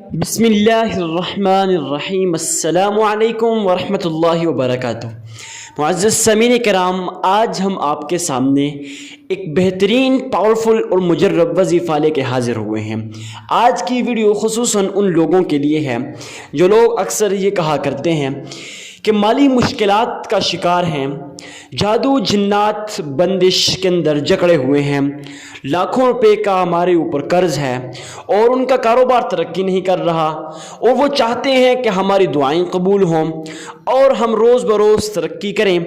بسم اللہ الرحمن الرحیم۔ السلام علیکم ورحمۃ اللہ وبرکاتہ۔ معزز سامعین کرام، آج ہم آپ کے سامنے ایک بہترین پاورفل اور مجرب وظیفہ لے کے حاضر ہوئے ہیں۔ آج کی ویڈیو خصوصاً ان لوگوں کے لیے ہے جو لوگ اکثر یہ کہا کرتے ہیں کہ مالی مشکلات کا شکار ہیں، جادو جنات بندش کے اندر جکڑے ہوئے ہیں، لاکھوں روپے کا ہمارے اوپر قرض ہے اور ان کا کاروبار ترقی نہیں کر رہا، اور وہ چاہتے ہیں کہ ہماری دعائیں قبول ہوں اور ہم روز بروز ترقی کریں۔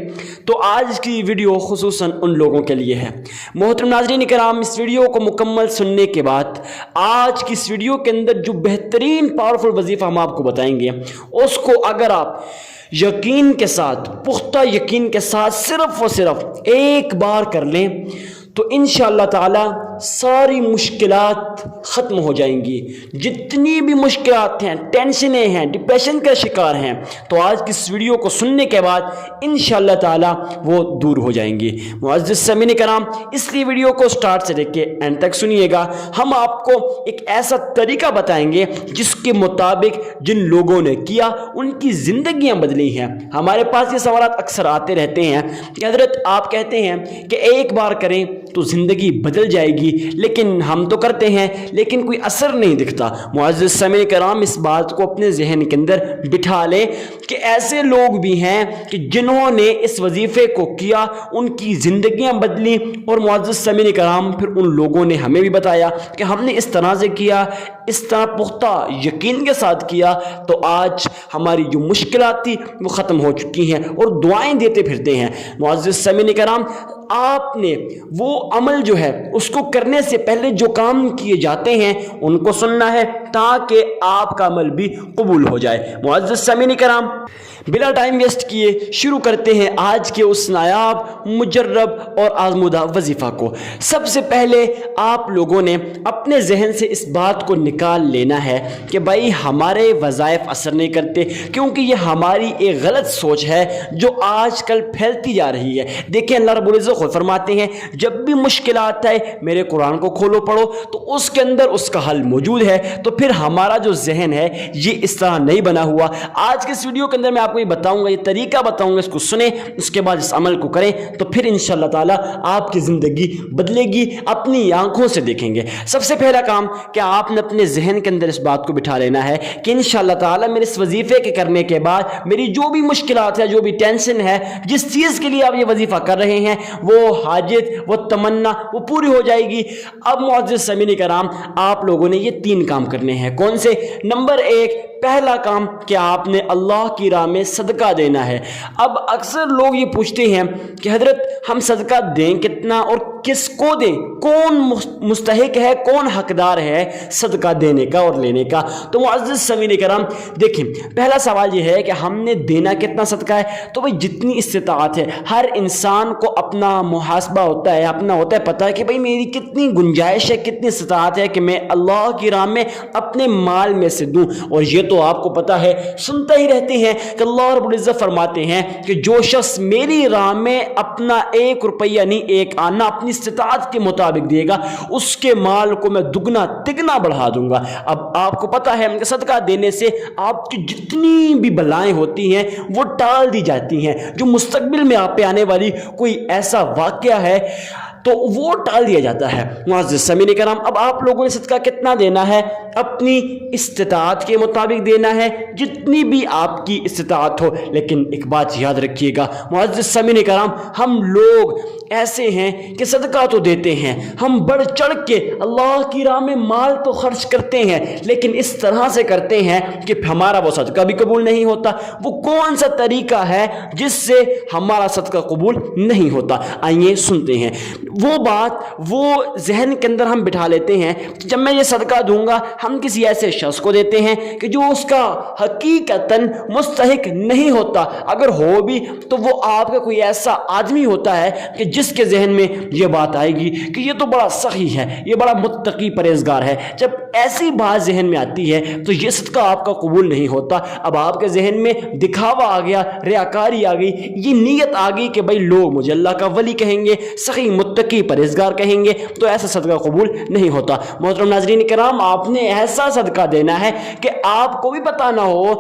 تو آج کی ویڈیو خصوصاً ان لوگوں کے لیے ہے۔ محترم ناظرین کرام، اس ویڈیو کو مکمل سننے کے بعد آج کی اس ویڈیو کے اندر جو بہترین پاورفل وظیفہ ہم آپ کو بتائیں گے، اس کو اگر آپ یقین کے ساتھ، پختہ یقین کے ساتھ صرف اور صرف ایک بار کر لیں تو انشاءاللہ تعالی ساری مشکلات ختم ہو جائیں گی۔ جتنی بھی مشکلات ہیں، ٹینشنیں ہیں، ڈپریشن کا شکار ہیں، تو آج کی اس ویڈیو کو سننے کے بعد انشاءاللہ تعالی وہ دور ہو جائیں گی۔ معزز سامعین کرام، اس لیے ویڈیو کو سٹارٹ سے لے کے اینڈ تک سنیے گا۔ ہم آپ کو ایک ایسا طریقہ بتائیں گے جس کے مطابق جن لوگوں نے کیا ان کی زندگیاں بدلی ہیں۔ ہمارے پاس یہ سوالات اکثر آتے رہتے ہیں کہ حضرت آپ کہتے ہیں کہ ایک بار کریں تو زندگی بدل جائے گی، لیکن ہم تو کرتے ہیں لیکن کوئی اثر نہیں دکھتا۔ معزز سامعین کرام، اس بات کو اپنے ذہن کے اندر بٹھا لیں کہ ایسے لوگ بھی ہیں کہ جنہوں نے اس وظیفے کو کیا ان کی زندگیاں بدلی، اور معزز سامعین کرام پھر ان لوگوں نے ہمیں بھی بتایا کہ ہم نے اس طرح سے کیا، اس طرح پختہ یقین کے ساتھ کیا تو آج ہماری جو مشکلات تھی وہ ختم ہو چکی ہیں اور دعائیں دیتے پھرتے ہیں۔ معزز سامعین کرام، آپ نے وہ عمل جو ہے اس کو کرنے سے پہلے جو کام کیے جاتے ہیں ان کو سننا ہے تاکہ آپ کا عمل بھی قبول ہو جائے۔ معزز سامعین کرام، بلا ٹائم ویسٹ کیے شروع کرتے ہیں آج کے اس نایاب، مجرب اور آزمودہ وظیفہ کو۔ سب سے پہلے آپ لوگوں نے اپنے ذہن سے اس بات کو نکال لینا ہے کہ بھائی ہمارے وظائف اثر نہیں کرتے، کیونکہ یہ ہماری ایک غلط سوچ ہے جو آج کل پھیلتی جا رہی ہے۔ دیکھیں، اللہ رب العزت خود فرماتے ہیں جب بھی مشکلات آئے میرے قرآن کو کھولو پڑھو تو اس کے اندر اس کا حل موجود ہے۔ تو پھر ہمارا جو ذہن ہے یہ اس طرح نہیں بنا ہوا۔ آج کے اس ویڈیو کے اندر میں آپ کو یہ بتاؤں گا، یہ طریقہ بتاؤں گا، اس کو سنیں، اس کے بعد اس عمل کو کریں تو پھر انشاءاللہ تعالی آپ کی زندگی بدلے گی، اپنی آنکھوں سے دیکھیں گے۔ سب سے پہلا کام کہ آپ نے اپنے ذہن کے اندر اس بات کو بٹھا لینا ہے کہ انشاءاللہ تعالی میرے اس وظیفے کے کرنے کے بعد میری جو بھی مشکلات ہے، جو بھی ٹینشن ہے، جس چیز کے لیے آپ یہ وظیفہ کر رہے ہیں، وہ حاجت، وہ تمنا وہ پوری ہو جائے گی۔ اب معزز سامعین کرام، آپ لوگوں نے یہ 3 کام کرنے ہیں۔ کون سے؟ نمبر 1، پہلا کام کہ آپ نے اللہ کی راہ میں صدقہ دینا ہے۔ اب اکثر لوگ یہ پوچھتے ہیں کہ حضرت ہم صدقہ دیں کتنا اور کس کو دیں، کون مستحق ہے، کون حقدار ہے صدقہ دینے کا اور لینے کا؟ تو معزز سامعین کرام دیکھیں، پہلا سوال یہ ہے کہ ہم نے دینا کتنا صدقہ ہے؟ تو بھئی جتنی استطاعت ہے، ہر انسان کو اپنا محاسبہ ہوتا ہے، اپنا ہوتا ہے پتہ ہے کہ بھئی میری کتنی گنجائش ہے، کتنی استطاعت ہے کہ میں اللہ کی راہ میں اپنے مال میں سے دوں۔ اور یہ تو آپ کو پتہ ہے، سنتے ہی رہتے ہیں کہ اللہ رب العزت فرماتے ہیں کہ جو شخص میری راہ میں اپنا 1 روپیہ نہیں 1 آنا اپنی استطاعت کے مطابق دے گا، اس کے مال کو میں دگنا تگنا بڑھا دوں گا۔ اب آپ کو پتہ ہے کہ صدقہ دینے سے آپ کی جتنی بھی بلائیں ہوتی ہیں وہ ٹال دی جاتی ہیں۔ جو مستقبل میں آپ پہ آنے والی کوئی ایسا واقعہ ہے تو وہ ٹال دیا جاتا ہے۔ معزز سامعین کرام، اب آپ لوگوں نے صدقہ کتنا دینا ہے؟ اپنی استطاعت کے مطابق دینا ہے، جتنی بھی آپ کی استطاعت ہو۔ لیکن ایک بات یاد رکھیے گا معزز سامعین کرام، ہم لوگ ایسے ہیں کہ صدقہ تو دیتے ہیں، ہم بڑھ چڑھ کے اللہ کی راہ میں مال تو خرچ کرتے ہیں، لیکن اس طرح سے کرتے ہیں کہ ہمارا وہ صدقہ بھی قبول نہیں ہوتا۔ وہ کون سا طریقہ ہے جس سے ہمارا صدقہ قبول نہیں ہوتا؟ آئیے سنتے ہیں۔ وہ بات وہ ذہن کے اندر ہم بٹھا لیتے ہیں کہ جب میں یہ صدقہ دوں گا ہم کسی ایسے شخص کو دیتے ہیں کہ جو اس کا حقیقتاً مستحق نہیں ہوتا، اگر ہو بھی تو وہ آپ کا کوئی ایسا آدمی ہوتا ہے کہ جس کے ذہن میں یہ بات آئے گی کہ یہ تو بڑا سخی ہے، یہ بڑا متقی پرہیزگار ہے۔ جب ایسی بات ذہن میں آتی ہے تو یہ صدقہ آپ کا قبول نہیں ہوتا۔ اب آپ کے ذہن میں دکھاوا آ گیا، ریاکاری آ گئی، یہ نیت آ گئی کہ بھائی لوگ مجھے اللہ کا ولی کہیں گے، سخی متقی متقی پرہیزگار کہیں گے تو ایسا صدقہ قبول نہیں ہوتا۔ محترم ناظرین کرام، آپ نے ایسا صدقہ دینا ہے کہ آپ کو بھی پتہ نہ ہو،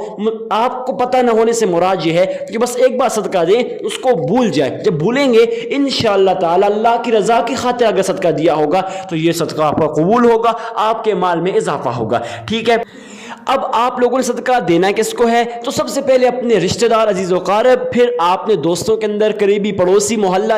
آپ کو پتہ نہ ہونے سے مراد یہ ہے کہ بس ایک بار صدقہ دیں اس کو بھول جائے۔ جب بھولیں گے انشاءاللہ تعالی اللہ کی رضا کی خاطر اگر صدقہ دیا ہوگا تو یہ صدقہ آپ کا قبول ہوگا، آپ کے مال میں اضافہ ہوگا، ٹھیک ہے۔ اب آپ لوگوں نے صدقہ دینا کس کو ہے؟ تو سب سے پہلے اپنے رشتہ دار، عزیز و اقارب، پھر آپ نے دوستوں کے اندر، قریبی پڑوسی، محلہ،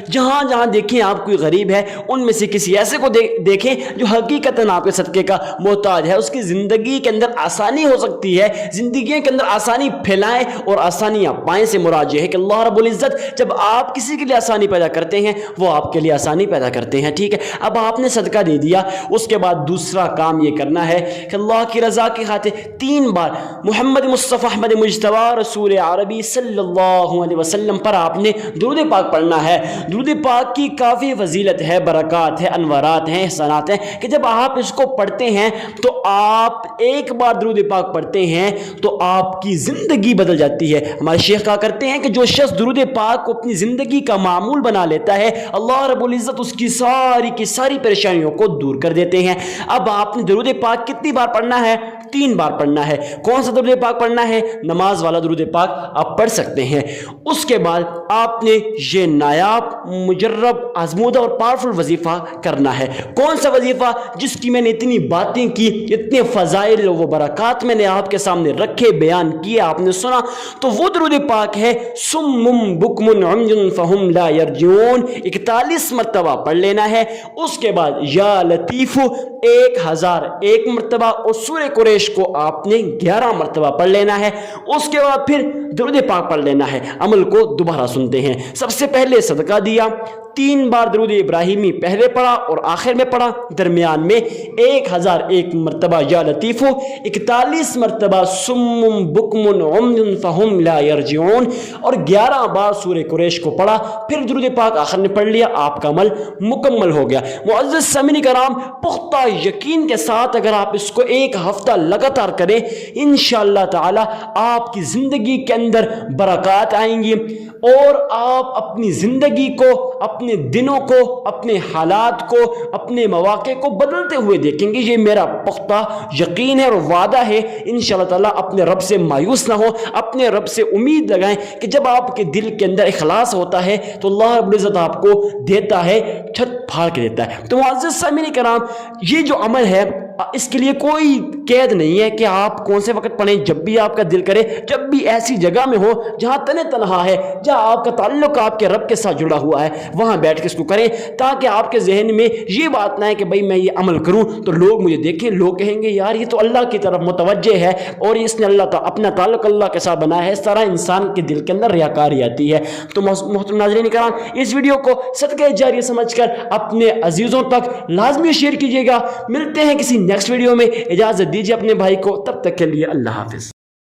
جہاں جہاں دیکھیں آپ کوئی غریب ہے ان میں سے کسی ایسے کو دیکھیں جو حقیقتاً آپ کے صدقے کا محتاج ہے، اس کی زندگی کے اندر آسانی ہو سکتی ہے، زندگی کے اندر آسانی پھیلائیں اور آسانیاں پائیں سے مراد یہ ہے کہ اللہ رب العزت جب آپ کسی کے لیے آسانی پیدا کرتے ہیں وہ آپ کے لیے آسانی پیدا کرتے ہیں، ٹھیک ہے۔ اب آپ نے صدقہ دے دیا، اس کے بعد دوسرا کام یہ کرنا ہے کہ اللہ کی رضا کی خاطر 3 بار محمد مصطفیٰ احمد مجتبی رسول عربی صلی اللہ علیہ وسلم پر آپ نے درود پاک پڑھنا ہے۔ درود پاک کی کافی فضیلت ہے، برکات ہے، انوارات ہیں، احسانات ہیں کہ جب آپ اس کو پڑھتے ہیں تو آپ ایک بار درود پاک پڑھتے ہیں تو آپ کی زندگی بدل جاتی ہے۔ ہمارے شیخ کہا کرتے ہیں کہ جو شخص درود پاک کو اپنی زندگی کا معمول بنا لیتا ہے اللہ رب العزت اس کی ساری کی ساری پریشانیوں کو دور کر دیتے ہیں۔ اب آپ نے درود پاک کتنی بار پڑھنا ہے؟ 3 بار پڑھنا ہے۔ کون سا درود پاک پڑھنا ہے؟ نماز والا درود پاک آپ پڑھ سکتے ہیں۔ اس کے بعد آپ نے یہ نایاب، مجرب، آزمودہ اور پاورفل وظیفہ کرنا ہے۔ کون سا وظیفہ؟ جس کی میں نے اتنی باتیں کی، اتنے فضائل و برکات میں نے آپ کے سامنے رکھے، بیان کیے، آپ نے سنا، تو وہ درود پاک ہے سم بکم عمی فہم لا یرجعون، 41 مرتبہ پڑھ لینا ہے۔ اس کے بعد یا لطیف 1001 مرتبہ اور سورہ قریش کو آپ نے 11 مرتبہ پڑھ لینا ہے۔ اس کے بعد پھر درود پاک پڑھ لینا ہے۔ عمل کو دوبارہ سنتے ہیں۔ سب سے پہلے صدقہ دیا، 3 بار درود ابراہیمی پہلے پڑھا اور آخر میں پڑھا، درمیان میں 1001 مرتبہ یا لطیف، 41 مرتبہ سم بکم عمی فہم لا یرجعون اور 11 بار سورہ قریش کو پڑھا، پھر درود پاک آخر میں پڑھ لیا، آپ کا عمل مکمل ہو گیا۔ معزز سامعین کرام، پختہ یقین کے ساتھ اگر آپ اس کو 1 ہفتہ لگاتار کریں انشاءاللہ تعالی آپ کی زندگی کے اندر برکات آئیں گی اور آپ اپنی زندگی کو، اپنے دنوں کو، اپنے حالات کو، اپنے مواقع کو بدلتے ہوئے دیکھیں گے۔ یہ میرا پختہ یقین ہے اور وعدہ ہے۔ انشاءاللہ تعالی اپنے رب سے مایوس نہ ہو، اپنے رب سے امید لگائیں کہ جب آپ کے دل کے اندر اخلاص ہوتا ہے تو اللہ رب العزت آپ کو دیتا ہے، چھت پھاڑ کے دیتا ہے۔ تو معزز سامعین کرام، یہ جو عمل ہے اس کے لیے کوئی قید نہیں ہے کہ آپ کون سے وقت پڑھیں، جب بھی آپ کا دل کرے، جب بھی ایسی جگہ میں ہو جہاں تنہا ہے، جہاں آپ کا تعلق آپ کے رب کے ساتھ جڑا ہوا ہے، وہاں بیٹھ کے اس کو کریں تاکہ آپ کے ذہن میں یہ بات نہ ہے کہ بھئی میں یہ عمل کروں تو لوگ مجھے دیکھیں، لوگ کہیں گے یار یہ تو اللہ کی طرف متوجہ ہے اور اس نے اپنا تعلق اللہ کے ساتھ بنایا ہے۔ اس طرح انسان کے دل کے اندر ریاکاری آتی ہے۔ تو محترم ناظرین کرام، اس ویڈیو کو صدقہ جاریہ سمجھ کر اپنے عزیزوں تک لازمی شیئر کیجیے گا۔ ملتے ہیں کسی نیکسٹ ویڈیو میں، اجازت دیجیے اپنے بھائی کو، تب تک کے لیے اللہ حافظ۔